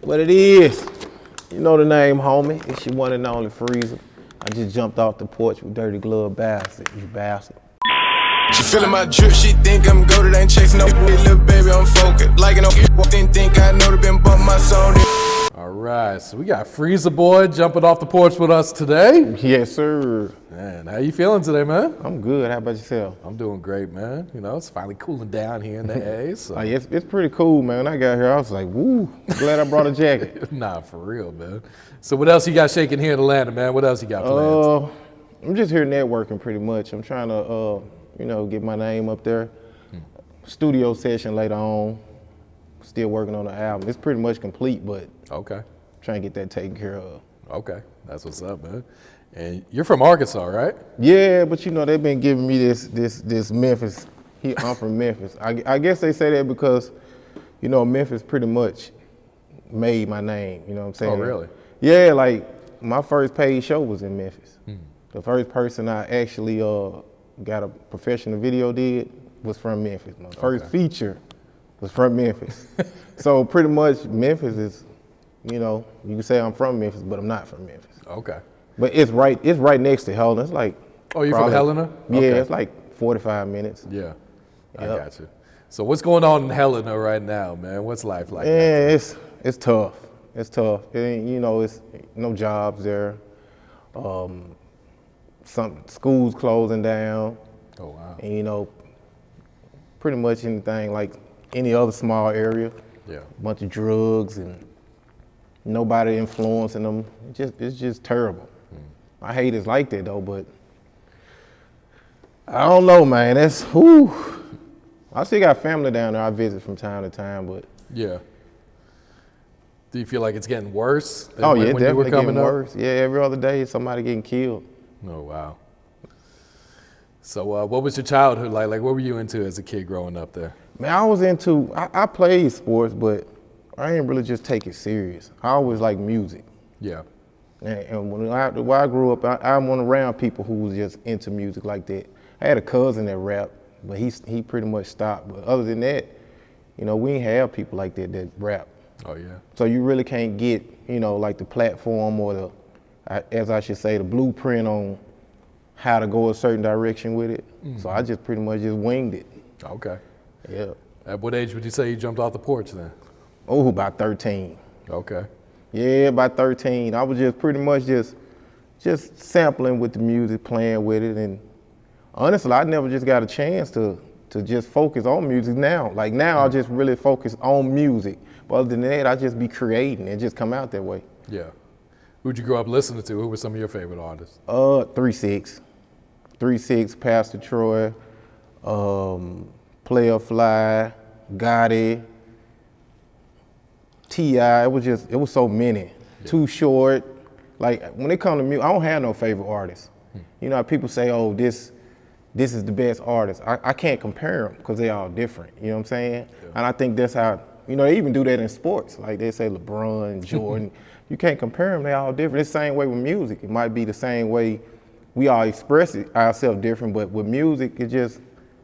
What it is, you know the name, homie. It's your one and only Freeza. I just jumped off the porch with Dirty Glove Bastard, you bastard. She feeling my drip, she think I'm goated, ain't chasing no little baby, I'm focused. Like no didn't think I know been bumping my song. All right, so we got Freeza Boy jumping off the porch with us today. Yes, sir. Man, how you feeling today, man? I'm good. How about yourself? I'm doing great, man. You know, it's finally cooling down here in the Haze. So. It's pretty cool, man. When I got here, I was like, woo, glad I brought a jacket. Nah, for real, man. So what else you got shaking here in Atlanta, man? What else you got planned? I'm just here networking pretty much. I'm trying to, get my name up there. Studio session later on. Still working on the album. It's pretty much complete, but okay, trying to get that taken care of. Okay, that's what's up, man. And you're from Arkansas, right? Yeah, but they've been giving me this Memphis. I'm from Memphis. I guess they say that because, Memphis pretty much made my name. You know what I'm saying? Oh, really? Yeah, like my first paid show was in Memphis. The first person I actually got a professional video did was from Memphis. My first feature was from Memphis. So pretty much Memphis is, you can say I'm from Memphis, but I'm not from Memphis. Okay. But it's right next to Helena. It's like, oh, you're from Helena? Yeah, okay. It's like 45 minutes. Yeah, I got you. So what's going on in Helena right now, man? What's life like? Yeah, it's tough. It's tough. It ain't, it's no jobs there. Some schools closing down. Oh, wow. And, pretty much anything like any other small area. Yeah. A bunch of drugs and nobody influencing them. It's just terrible. I hate it's like that though, but I don't know, man. That's whew. I still got family down there I visit from time to time, but yeah. Do you feel like it's getting worse? Oh yeah, when definitely you were coming getting worse. Yeah, every other day somebody getting killed. Oh wow. So what was your childhood like? Like what were you into as a kid growing up there? Man, I played sports, but I didn't really just take it serious. I always liked music. Yeah. And when I grew up, I went around people who was just into music like that. I had a cousin that rapped, but he pretty much stopped. But other than that, we didn't have people like that rap. Oh yeah. So you really can't get, like the platform or as I should say, the blueprint on how to go a certain direction with it. Mm-hmm. So I just pretty much just winged it. Okay. Yeah. At what age would you say you jumped off the porch then? Oh, about 13. Okay. Yeah, about 13. I was just pretty much just sampling with the music, playing with it, and honestly, I never just got a chance to just focus on music now. Like now, I just really focus on music. But other than that, I just be creating and just come out that way. Yeah. Who'd you grow up listening to? Who were some of your favorite artists? 3-6, Pastor Troy, Player Fly, Gotti, T.I. It was so many. Yeah. Too Short. Like when it comes to music, I don't have no favorite artists. You know how people say, oh, this is the best artist. I can't compare them because they all different. You know what I'm saying? Yeah. And I think that's how, they even do that in sports. Like they say LeBron, Jordan. You can't compare them, they all different. It's the same way with music. It might be the same way we all express ourselves different, but with music,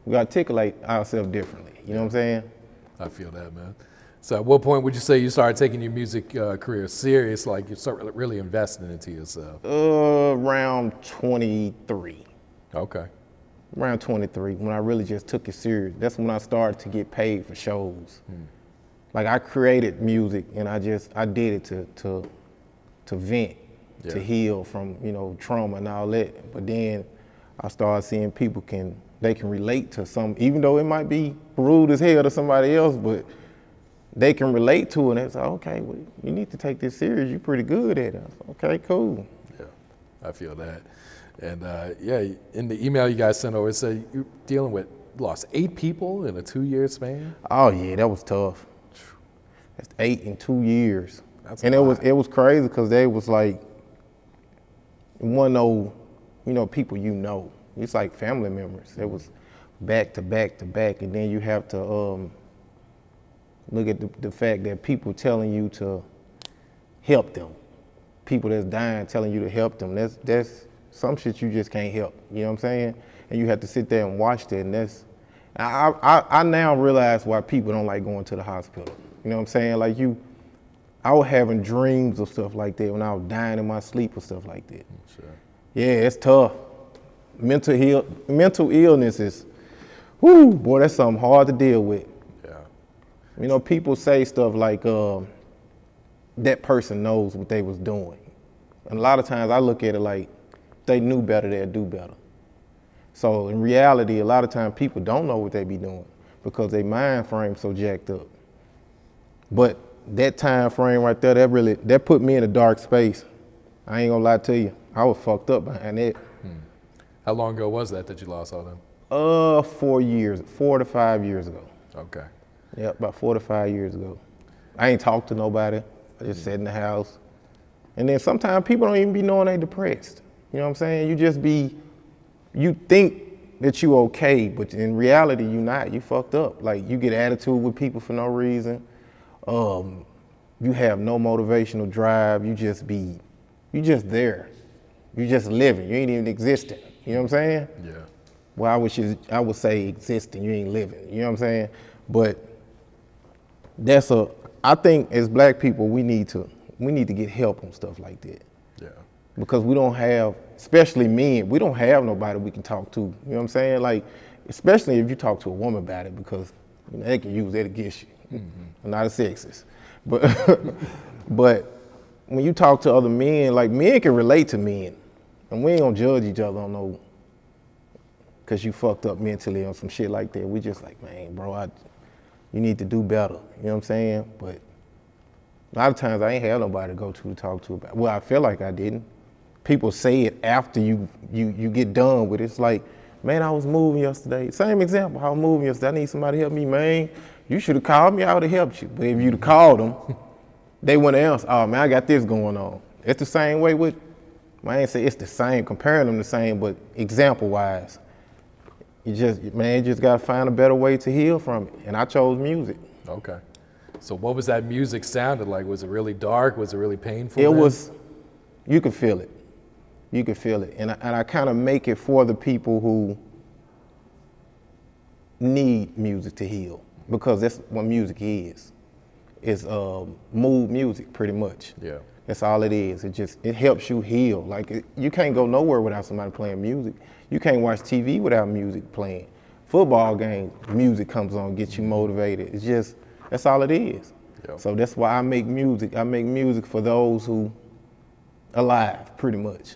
we articulate ourselves differently. You know what I'm saying? I feel that, man. So at what point would you say you started taking your music career serious, like you started really investing into yourself? Around 23. Okay. Around 23, when I really just took it serious. That's when I started to get paid for shows. Like I created music and I did it to vent, to heal from, trauma and all that. But then I started seeing people they can relate to some, even though it might be rude as hell to somebody else, but they can relate to it. And it's like, okay, well, you need to take this serious. You're pretty good at it. Okay, cool. Yeah, I feel that. And in the email you guys sent over, it said you're dealing with, lost 8 people in a 2-year span? Oh yeah, that was tough. That's 8 in 2 years. And it was crazy because they was like, one of those, people It's like family members. It was back to back to back, and then you have to look at the fact that people telling you to help them. People that's dying telling you to help them. That's some shit you just can't help. You know what I'm saying? And you have to sit there and watch that. And I now realize why people don't like going to the hospital. You know what I'm saying? Like I was having dreams of stuff like that when I was dying in my sleep or stuff like that. Sure. Yeah, it's tough. Mental illness is, whoo, boy, that's something hard to deal with. Yeah. You know, people say stuff like, that person knows what they was doing. And a lot of times I look at it like, if they knew better, they'd do better. So in reality, a lot of times people don't know what they be doing because their mind frame's so jacked up. But that time frame right there, that put me in a dark space. I ain't gonna lie to you. I was fucked up behind it. How long ago was that you lost all them? 4 to 5 years ago. Okay. Yeah, about 4 to 5 years ago. I ain't talked to nobody. I just sat in the house. And then sometimes people don't even be knowing they depressed. You know what I'm saying? You think that you okay, but in reality, you not. You fucked up. Like, you get attitude with people for no reason. You have no motivational drive. You just there. You just living. You ain't even existing. You know what I'm saying? Yeah. Well, I would say existing. You ain't living. You know what I'm saying? But I think as black people, we need to get help on stuff like that. Yeah. Because we don't have, especially men, we don't have nobody we can talk to. You know what I'm saying? Like, especially if you talk to a woman about it, because they can use that against you. I'm not a sexist. But but when you talk to other men, like, men can relate to men. And we ain't gonna judge each other on no, cause you fucked up mentally on some shit like that. We just like, man, bro, you need to do better. You know what I'm saying? But a lot of times I ain't have nobody to go to talk to about it. Well, I feel like I didn't. People say it after you get done with it. It's like, man, I was moving yesterday. Same example, I was moving yesterday. I need somebody to help me, man. You should have called me, I would have helped you. But if you'd have called them, they wouldn't answer. Oh man, I got this going on. It's the same way with, I ain't say it's the same, comparing them the same, but example wise, you just gotta find a better way to heal from it. And I chose music. Okay. So what was that music sounded like? Was it really dark? Was it really painful? It was, you could feel it. You could feel it. And I kind of make it for the people who need music to heal, because that's what music is. It's mood music, pretty much. Yeah. That's all it is. It helps you heal. Like, you can't go nowhere without somebody playing music. You can't watch TV without music playing. Football games, music comes on, gets you motivated. It's just, that's all it is. Yep. So that's why I make music. I make music for those who alive, pretty much.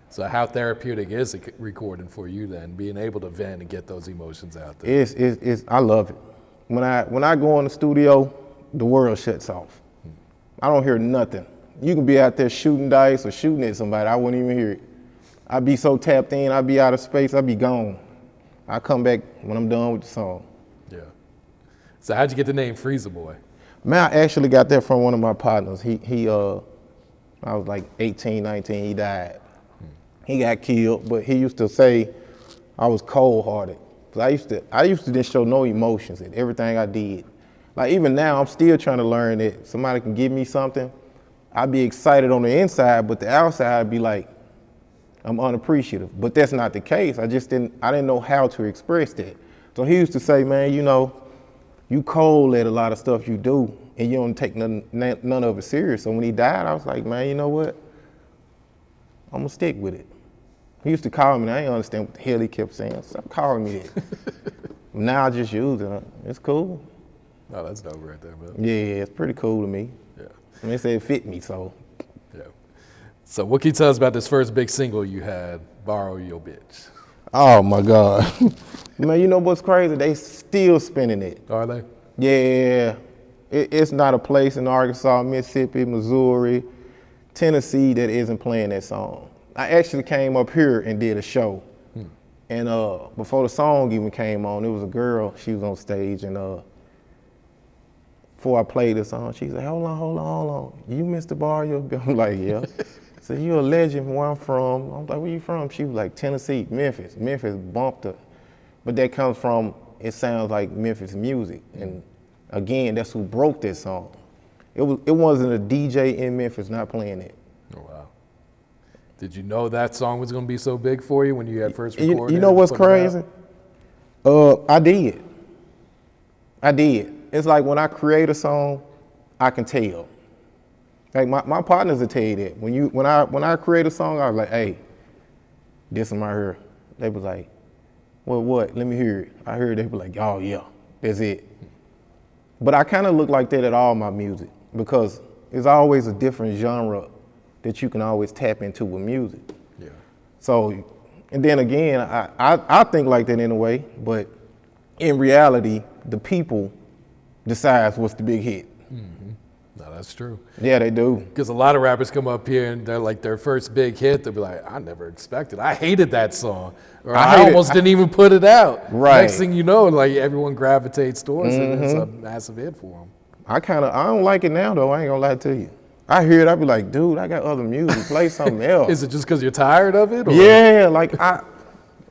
So how therapeutic is it recording for you then, being able to vent and get those emotions out there? I love it. When I go in the studio, the world shuts off. I don't hear nothing. You can be out there shooting dice or shooting at somebody, I wouldn't even hear it. I'd be so tapped in, I'd be out of space, I'd be gone. I come back when I'm done with the song. Yeah. So how'd you get the name Freeza Boy? Man, I actually got that from one of my partners. I was like 18, 19, he died. He got killed, but he used to say I was cold-hearted. Cause I used to just show no emotions in everything I did. Like, even now, I'm still trying to learn that somebody can give me something. I'd be excited on the inside, but the outside I'd be like, I'm unappreciative. But that's not the case. I didn't know how to express that. So he used to say, man, you know, you cold at a lot of stuff you do, and you don't take none of it serious. So when he died, I was like, man, you know what? I'm gonna stick with it. He used to call me, and I didn't understand what the hell he kept saying. Stop calling me that. Now I just use it. It's cool. Oh, that's dope right there, man. Yeah, it's pretty cool to me. Yeah. I mean, they say it fit me, so. Yeah. So what can you tell us about this first big single you had, Borrow Your Bitch? Oh my God. Man, you know what's crazy? They still spinning it. Are they? Yeah. It's not a place in Arkansas, Mississippi, Missouri, Tennessee that isn't playing that song. I actually came up here and did a show. And before the song even came on, it was a girl, she was on stage, and before I played the song, she said, hold on. You Mr. Barrio? I'm like, yeah. So you're a legend where I'm from. I'm like, where you from? She was like, Tennessee, Memphis. Memphis bumped her. But that comes from, it sounds like Memphis music. And again, that's who broke that song. It wasn't a DJ in Memphis not playing it. Oh, wow. Did you know that song was going to be so big for you when you had first recorded it? You know what's crazy? I did. It's like when I create a song, I can tell. Like my partners will tell you that. When I create a song, I was like, hey, this one right here. They was like, well, what? Let me hear it. I heard they be like, oh yeah, that's it. But I kind of look like that at all my music because there's always a different genre that you can always tap into with music. Yeah. So, and then again, I think like that in a way, but in reality, the people decides what's the big hit. No, that's true. Yeah, they do. Because a lot of rappers come up here and they're like their first big hit, they'll be like, I never expected. I hated that song. Or I almost didn't even put it out. Right. Next thing you know, like everyone gravitates towards it and it's a massive hit for them. I don't like it now though, I ain't gonna lie to you. I hear it, I be like, dude, I got other music, play something else. Is it just because you're tired of it? Or? Yeah, like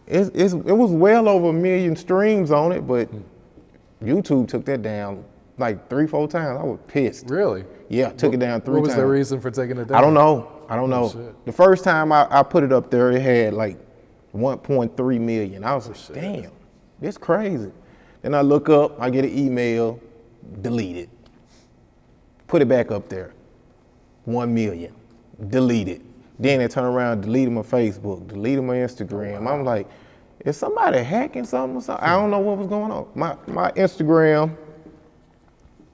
it was well over 1 million streams on it, but YouTube took that down like 3-4 times. I was pissed. Really? Yeah, took it down 3 times. What was the reason for taking it down? I don't know. Shit. The first time I put it up there, it had like 1.3 million. I was like, damn, this crazy. Then I look up, I get an email, delete it. Put it back up there, 1 million, delete it. Then they turn around, deleted my Facebook, deleted my Instagram. I'm like, is somebody hacking something or something? I don't know what was going on. My Instagram,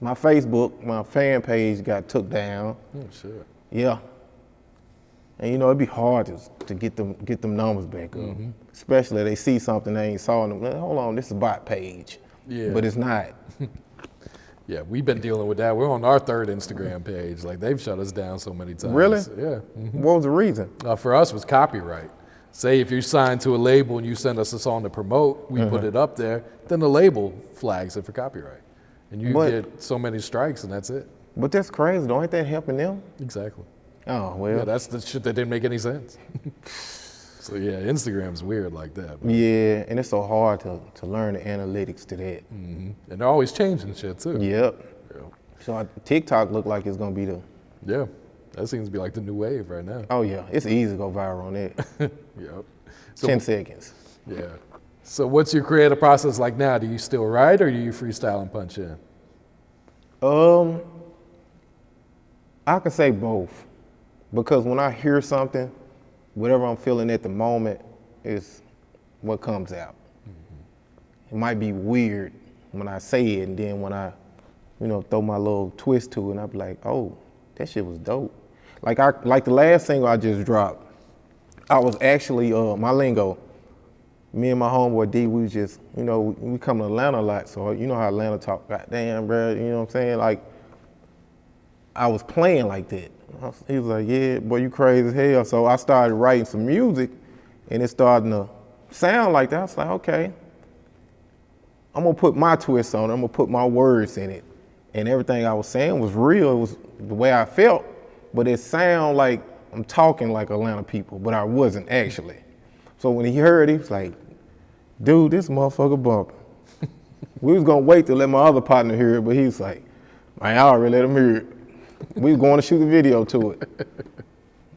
my Facebook, my fan page got took down. Oh, shit. Yeah. And you know, it'd be hard to get them numbers back up. Especially if they see something they ain't saw them. Hold on, this is a bot page. Yeah. But it's not. Yeah, we've been dealing with that. We're on our 3rd Instagram page. Like, they've shut us down so many times. Really? Yeah. What was the reason? For us, it was copyright. Say if you're signed to a label and you send us a song to promote, we put it up there, then the label flags it for copyright. And you get so many strikes and that's it. But that's crazy, though. Ain't that helping them? Exactly. Oh, well. Yeah, that's the shit that didn't make any sense. So yeah, Instagram's weird like that. Yeah, and it's so hard to learn the analytics to that. And they're always changing shit too. Yep. Yeah. So TikTok look like it's gonna be Yeah, that seems to be like the new wave right now. oh yeah, it's easy to go viral on that. Yep. So, 10 seconds. Yeah. So what's your creative process like now? Do you still write or do you freestyle and punch in? I can say both. Because when I hear something, whatever I'm feeling at the moment is what comes out. It might be weird when I say it, and then when I, throw my little twist to it, and I be like, oh, that shit was dope. Like the last single I just dropped, I was actually, my Lingo, me and my homeboy D, we was just, we come to Atlanta a lot, so you know how Atlanta talk, goddamn, bro, you know what I'm saying? Like, I was playing like that. He was like, yeah, boy, you crazy as hell. So I started writing some music, and it started to sound like that. I was like, okay, I'm gonna put my twist on it. I'm gonna put my words in it. And everything I was saying was real. It was the way I felt, but it sounded like I'm talking like Atlanta people, but I wasn't actually. So when he heard it, he was like, dude, this motherfucker bumping. We was gonna wait to let my other partner hear it, but he was like, man, I already let him hear it. We was going to shoot a video to it.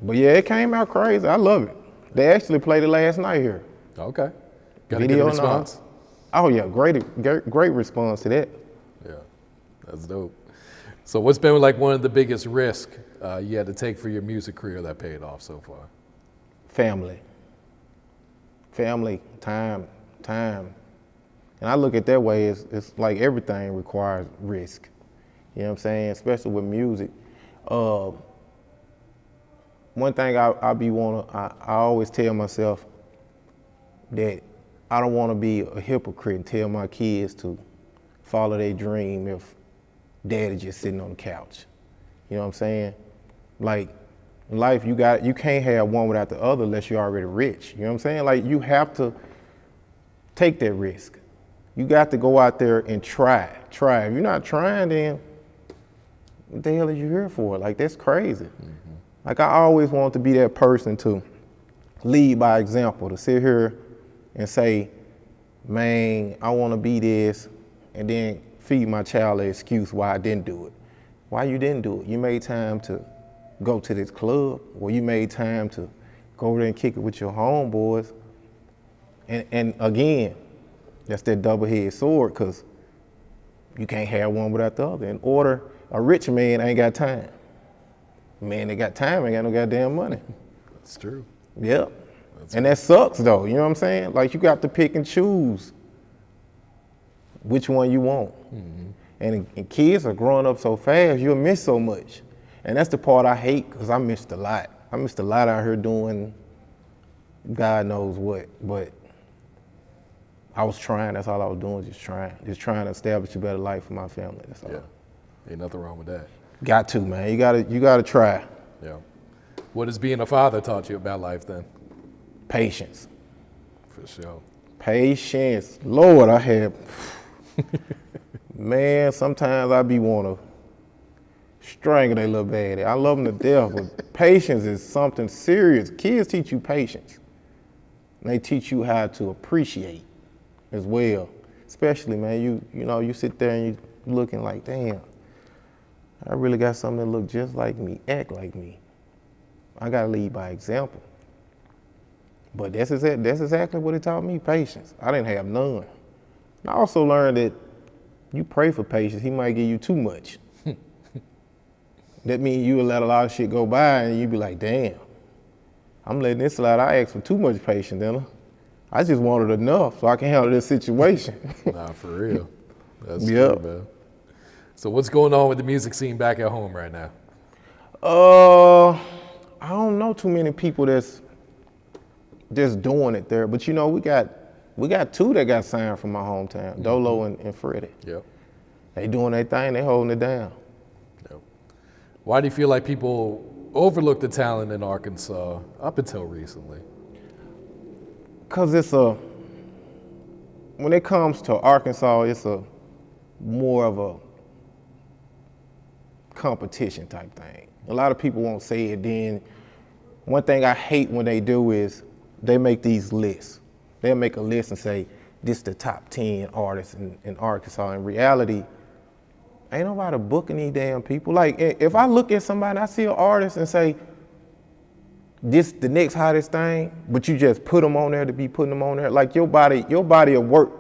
But yeah, it came out crazy. I love it. They actually played it last night here. Okay. Got a Video good response? Oh yeah, great response to that. Yeah, that's dope. So what's been like one of the biggest risks you had to take for your music career that paid off so far? Family, time. And I look at that way, it's like everything requires risk. You know what I'm saying? Especially with music. One thing I always tell myself that I don't want to be a hypocrite and tell my kids to follow their dream if daddy just sitting on the couch. You know what I'm saying? Like in life, you can't have one without the other unless you're already rich. You know what I'm saying? Like you have to take that risk. You got to go out there and try. If you're not trying, then what the hell are you here for? Like, that's crazy. Like, I always wanted to be that person to lead by example, to sit here and say, man, I want to be this, and then feed my child an excuse why I didn't do it. Why you didn't do it? You made time to go to this club, or you made time to go over there and kick it with your homeboys. And again, that's that double-edged sword, because you can't have one without the other. In order a rich man ain't got time. Man, they got time, ain't got no goddamn money. That's true. Yep. And that sucks though, you know what I'm saying? Like you got to pick and choose which one you want. And kids are growing up so fast, you'll miss so much. And that's the part I hate, because I missed a lot. I missed a lot out here doing God knows what, but I was trying. That's all I was doing, just trying to establish a better life for my family. That's all. Yeah, ain't nothing wrong with that. Got to, man. You gotta try. Yeah. What has being a father taught you about life then? Patience. For sure. Patience. Lord, I have, man, sometimes I be want to strangle that little baby. I love them to death, but patience is something serious. Kids teach you patience. And they teach you how to appreciate as well. Especially, man, you sit there and you looking like, damn, I really got something that look just like me, act like me. I gotta lead by example. But that's exactly what it taught me, patience. I didn't have none. I also learned that you pray for patience, he might give you too much. That means you will let a lot of shit go by and you be like, damn, I'm letting this slide. I asked for too much patience, didn't I? I just wanted enough so I can handle this situation. Nah, for real. That's true, man. So what's going on with the music scene back at home right now? I don't know too many people that's just doing it there, but we got two that got signed from my hometown, Dolo and Freddie. Yep. They doing their thing, they holding it down. Yep. Why do you feel like people overlook the talent in Arkansas up until recently? Because when it comes to Arkansas, it's a more of a competition type thing. A lot of people won't say it. Then one thing I hate when they do is they make these lists. They'll make a list and say, this the top 10 artists in Arkansas. In reality, ain't nobody booking these damn people. Like, if I look at somebody, I see an artist and say, this the next hottest thing, but you just put them on there to be putting them on there. Like your body of work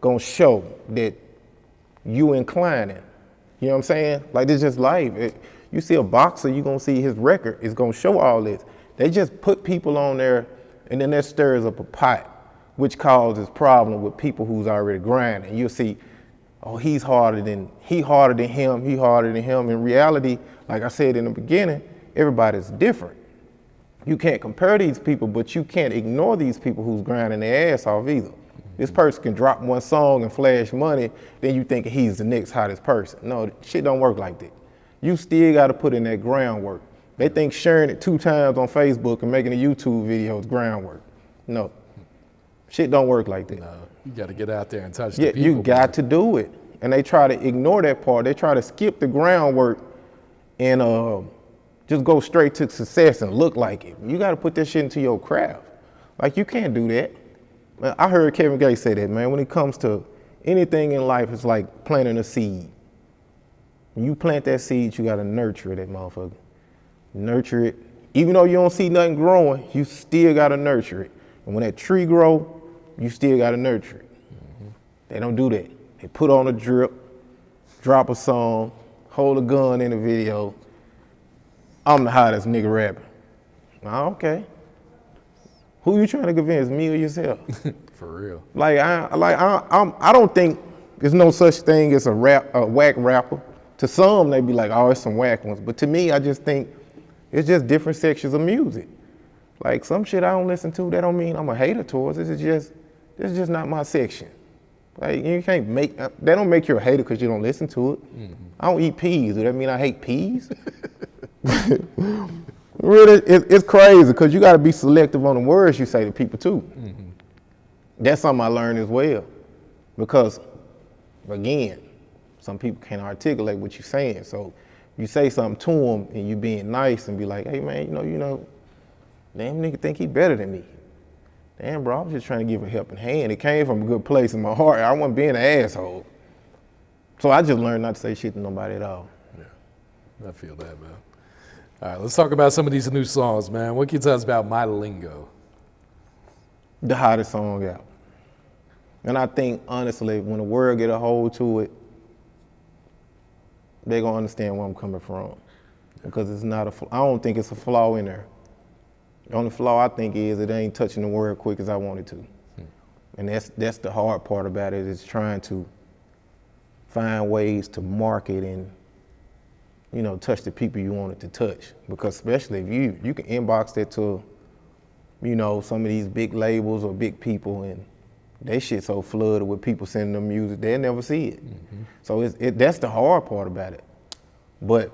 gonna show that you inclining. You know what I'm saying? Like, this just life. You see a boxer, you gonna see his record. It's gonna show all this. They just put people on there, and then that stirs up a pot, which causes problem with people who's already grinding. You'll see, oh, he harder than him. In reality, like I said in the beginning, everybody's different. You can't compare these people, but you can't ignore these people who's grinding their ass off either. This person can drop one song and flash money, then you think he's the next hottest person. No, shit don't work like that. You still gotta put in that groundwork. They think sharing it 2 times on Facebook and making a YouTube video is groundwork. No, shit don't work like that. No, you gotta get out there and touch the people. You got to do it. And they try to ignore that part. They try to skip the groundwork and just go straight to success and look like it. You gotta put that shit into your craft. Like, you can't do that. I heard Kevin Gates say that, man. When it comes to anything in life, it's like planting a seed. When you plant that seed, you gotta nurture that motherfucker. Nurture it. Even though you don't see nothing growing, you still gotta nurture it. And when that tree grow, you still gotta nurture it. They don't do that. They put on a drip, drop a song, hold a gun in a video. I'm the hottest nigga rapper. Oh, okay. Who you trying to convince, me or yourself? For real. I don't think there's no such thing as a whack rapper. To some, they be like, oh, it's some whack ones. But to me, I just think it's just different sections of music. Like, some shit I don't listen to, that don't mean I'm a hater towards it. This is just not my section. Like, you can't make, that don't make you a hater because you don't listen to it. Mm-hmm. I don't eat peas. Does that mean I hate peas? Really, it's crazy because you got to be selective on the words you say to people too. Mm-hmm. That's something I learned as well. Because, again, some people can't articulate what you're saying. So you say something to them and you being nice and be like, hey man, you know, damn nigga think he better than me. Damn bro, I was just trying to give a helping hand. It came from a good place in my heart. I wasn't being an asshole. So I just learned not to say shit to nobody at all. Yeah, I feel that, man. All right, let's talk about some of these new songs, man. What can you tell us about My Lingo? The hottest song out. And I think, honestly, when the world get a hold to it, they're gonna understand where I'm coming from. Because it's not I don't think it's a flaw in there. The only flaw I think is it ain't touching the word quick as I want it to. And that's the hard part about it, is trying to find ways to market and, you know, touch the people you want it to touch. Because especially if you can inbox that to, you know, some of these big labels or big people, and they shit so flooded with people sending them music, they'll never see it. So that's the hard part about it. But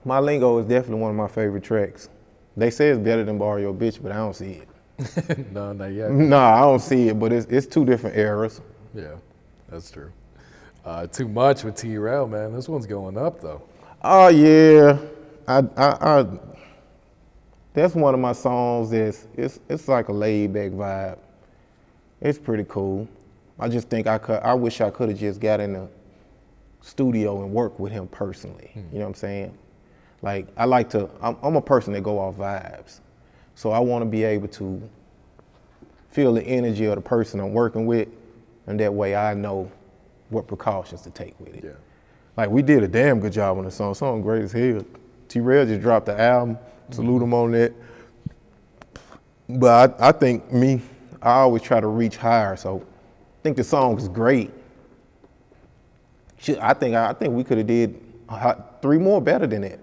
my Lingo is definitely one of my favorite tracks. They say it's better than Barrio Bitch, but I don't see it. No, not yet. Nah, I don't see it, but it's two different eras. Yeah, that's true. Too Much with T-Rell, man. This one's going up though. Oh yeah, I that's one of my songs. It's like a laid back vibe. It's pretty cool. I just think I wish I could have just got in the studio and worked with him personally. You know what I'm saying? Like I'm a person that go off vibes. So I want to be able to feel the energy of the person I'm working with, and that way I know what precautions to take with it. Yeah. Like, we did a damn good job on the song. Song great as hell. T-Rell just dropped the album. Salute him on that. But I think I always try to reach higher. So I think the song is great. I think we could have did 3 more better than that.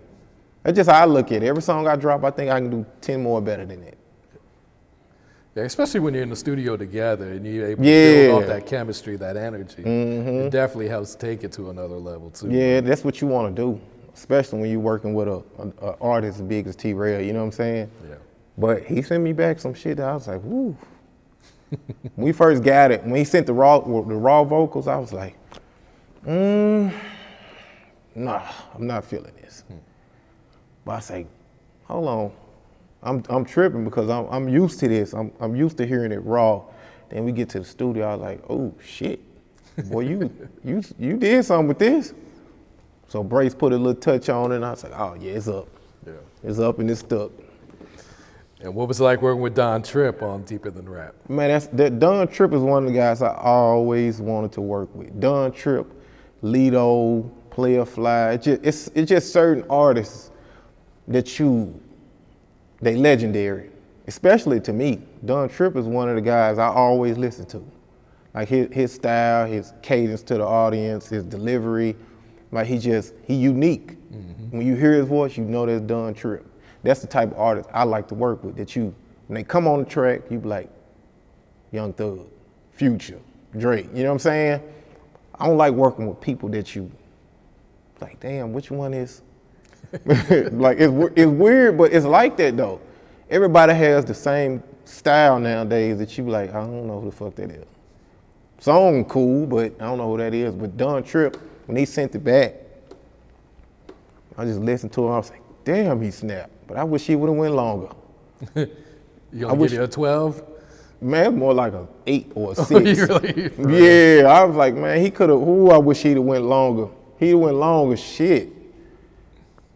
That's just how I look at it. Every song I drop, I think I can do 10 more better than that. Yeah, especially when you're in the studio together and you're able to build off that chemistry, that energy. It definitely helps take it to another level too. Yeah, that's what you want to do, especially when you're working with an artist as big as T-Rell, you know what I'm saying? Yeah. But he sent me back some shit that I was like, woo. When we first got it, when he sent the raw vocals, I was like, nah, I'm not feeling this. But I say, hold on. I'm tripping because I'm used to this. I'm used to hearing it raw. Then we get to the studio, I was like, oh shit, boy, you did something with this. So Brace put a little touch on it, and I was like, oh yeah, it's up. Yeah. It's up and it's stuck. And what was it like working with Don Tripp on Deeper Than Rap? Man, Don Tripp is one of the guys I always wanted to work with. Don Tripp, Lido, Player Fly. It's just certain artists that they legendary, especially to me. Don Tripp is one of the guys I always listen to. Like his style, his cadence to the audience, his delivery, like he unique. When you hear his voice, you know that's Don Tripp. That's the type of artist I like to work with, that when they come on the track, you be like, Young Thug, Future, Drake, you know what I'm saying? I don't like working with people that you, like, damn, which one is? Like, it's weird, but it's like that though. Everybody has the same style nowadays that you like, I don't know who the fuck that is. Song cool, but I don't know who that is. But Don Tripp, when he sent it back, I just listened to him, I was like, damn, he snapped. But I wish he would've went longer. You gonna give you a 12? Man, more like an 8 or a 6. Really? Yeah, I was like, man, he could've, I wish he'd have went longer. He'd went longer, shit.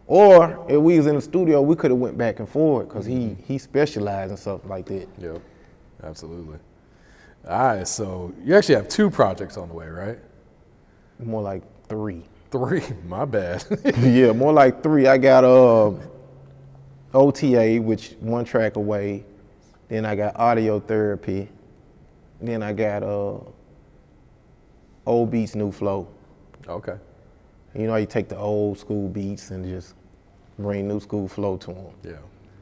Or if we was in the studio, we could have went back and forth, because he specialized in something like that. Yep, absolutely. All right, so you actually have 2 projects on the way, right? More like 3. 3, my bad. Yeah, more like 3. I got OTA, which 1 track away. Then I got Audio Therapy. Then I got Old Beats, New Flow. Okay. You know, you take the old school beats and just bring new school flow to them. Yeah.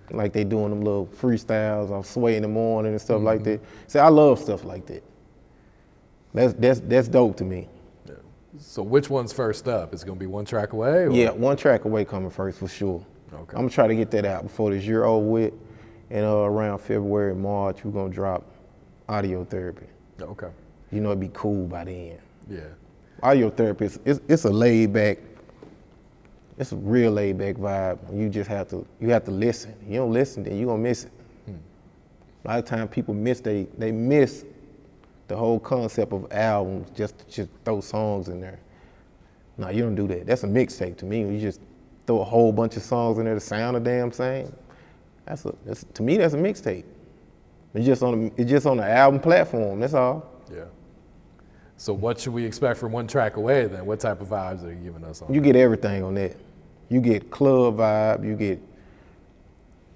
Like they doing them little freestyles on Sway in the morning and stuff like that. See, I love stuff like that. That's dope to me. Yeah. So which one's first up? Is it gonna be 1 track away? Or? Yeah, 1 track away coming first for sure. Okay. I'm gonna try to get that out before this year over with. And around February, March, we're gonna drop Audio Therapy. Okay. You know, it'd be cool by then. Yeah. Audio Therapy, it's a laid back, it's a real laid back vibe. You just have to listen. You don't listen, then you're gonna miss it. A lot of times people miss they miss the whole concept of albums just to throw songs in there. No, you don't do that. That's a mixtape to me. You just throw a whole bunch of songs in there to sound the damn same. To me, that's a mixtape. It's just on the album platform. That's all. Yeah. So what should we expect from One Track Away then? What type of vibes are you giving us on? You get everything on that. You get club vibe, you get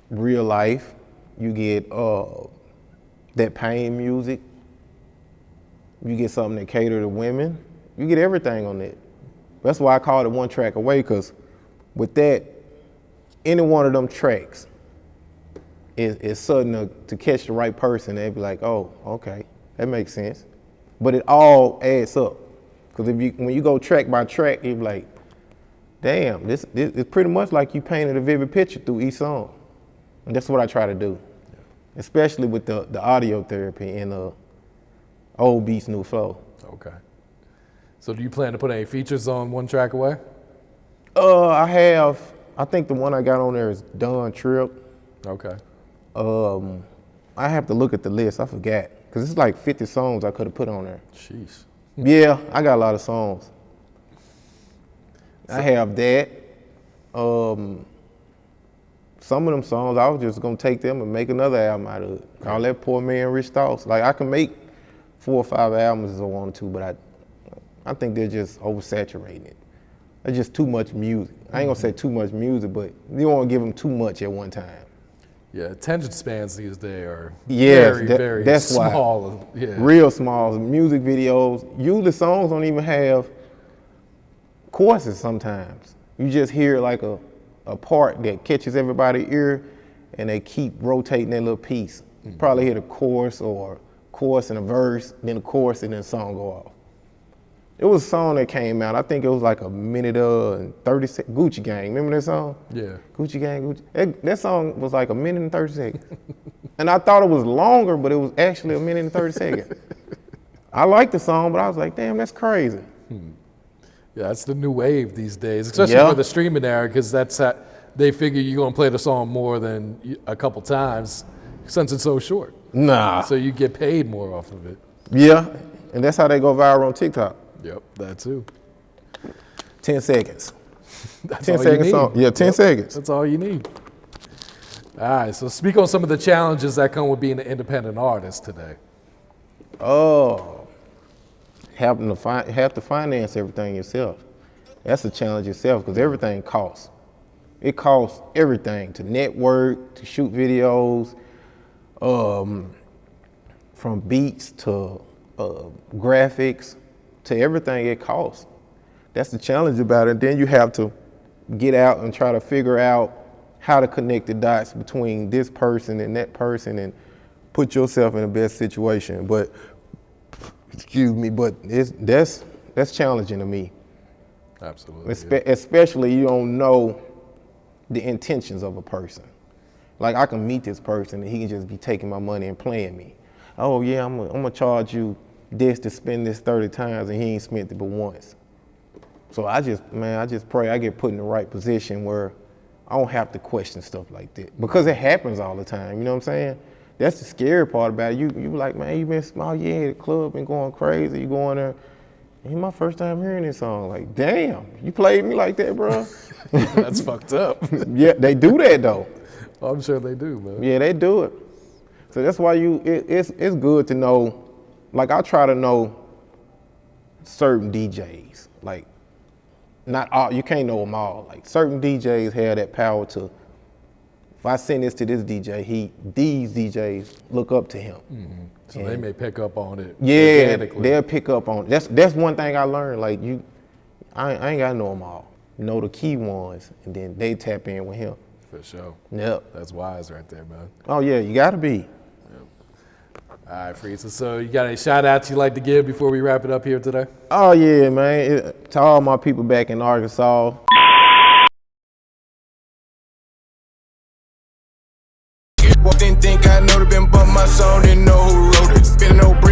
real life, you get that pain music, you get something that cater to women, you get everything on that. That's why I call it One Track Away, because with that, any one of them tracks is sudden to catch the right person. They'd be like, oh, okay, that makes sense. But it all adds up. Because when you go track by track, you're like, damn, this is pretty much like you painted a vivid picture through each song. And that's what I try to do, especially with the audio therapy and old beats, new flow. Okay. So do you plan to put any features on One Track Away? I think the one I got on there is Done Trip. Okay. I have to look at the list, I forgot. Because it's like 50 songs I could have put on there. Jeez. Yeah, I got a lot of songs. I have that. Some of them songs, I was just gonna take them and make another album out of it. Call that Poor Man Rich Thoughts. Like, I can make 4 or 5 albums if I want to, but I think they're just oversaturating it. It's just too much music. I ain't gonna say too much music, but you don't wanna give them too much at one time. Yeah, attention spans these days are Yes, very that's small. Why. Yeah. Real small. Music videos, usually songs don't even have choruses sometimes. You just hear like a part that catches everybody's ear and they keep rotating that little piece. Mm-hmm. Probably hear the chorus or chorus and a verse, then the chorus and then the song go off. It was a song that came out, I think it was like a minute and 30 seconds, Gucci Gang, remember that song? Yeah. Gucci Gang, Gucci. That song was like a minute and 30 seconds. And I thought it was longer, but it was actually a minute and 30 seconds. I liked the song, but I was like, damn, that's crazy. Yeah, that's the new wave these days, especially for the streaming era, because that's how they figure you're gonna play the song more than a couple times since it's so short. Nah. So you get paid more off of it. Yeah, and that's how they go viral on TikTok. Yep, that too. 10 seconds. That's 10 all seconds you need. song. Yeah, 10 seconds. That's all you need. All right, so speak on some of the challenges that come with being an independent artist today. Oh, have to finance everything yourself. That's a challenge itself, because everything costs. It costs everything to network, to shoot videos, from beats to graphics, to everything it costs. That's the challenge about it. Then you have to get out and try to figure out how to connect the dots between this person and that person and put yourself in the best situation. But, excuse me, but that's challenging to me. Absolutely. Especially you don't know the intentions of a person. Like, I can meet this person and he can just be taking my money and playing me. Oh yeah, I'm gonna charge you this to spend this 30 times, and he ain't spent it but once. So I just pray I get put in the right position where I don't have to question stuff like that, because it happens all the time. You know what I'm saying? That's the scary part about it. You like, man, you been small, yeah, the club been going crazy. You going there? It's my first time hearing this song. Like, damn, you played me like that, bro. That's fucked up. Yeah, they do that though. I'm sure they do, man. Yeah, they do it. So that's why it's good to know. Like, I try to know certain DJs. Like, not all, you can't know them all. Like, certain DJs have that power to, if I send this to this DJ, these DJs look up to him. Mm-hmm. So they may pick up on it. Yeah, organically. they'll pick up on it. That's one thing I learned. Like, I ain't gotta know them all. Know the key ones, and then they tap in with him. For sure. Yep. That's wise right there, man. Oh yeah, you gotta be. All right, Freeza. So you got any shout outs you'd like to give before we wrap it up here today? Oh yeah, man. To all my people back in Arkansas. Didn't think I know, been bump my song, didn't know who wrote it. Spinning no bread.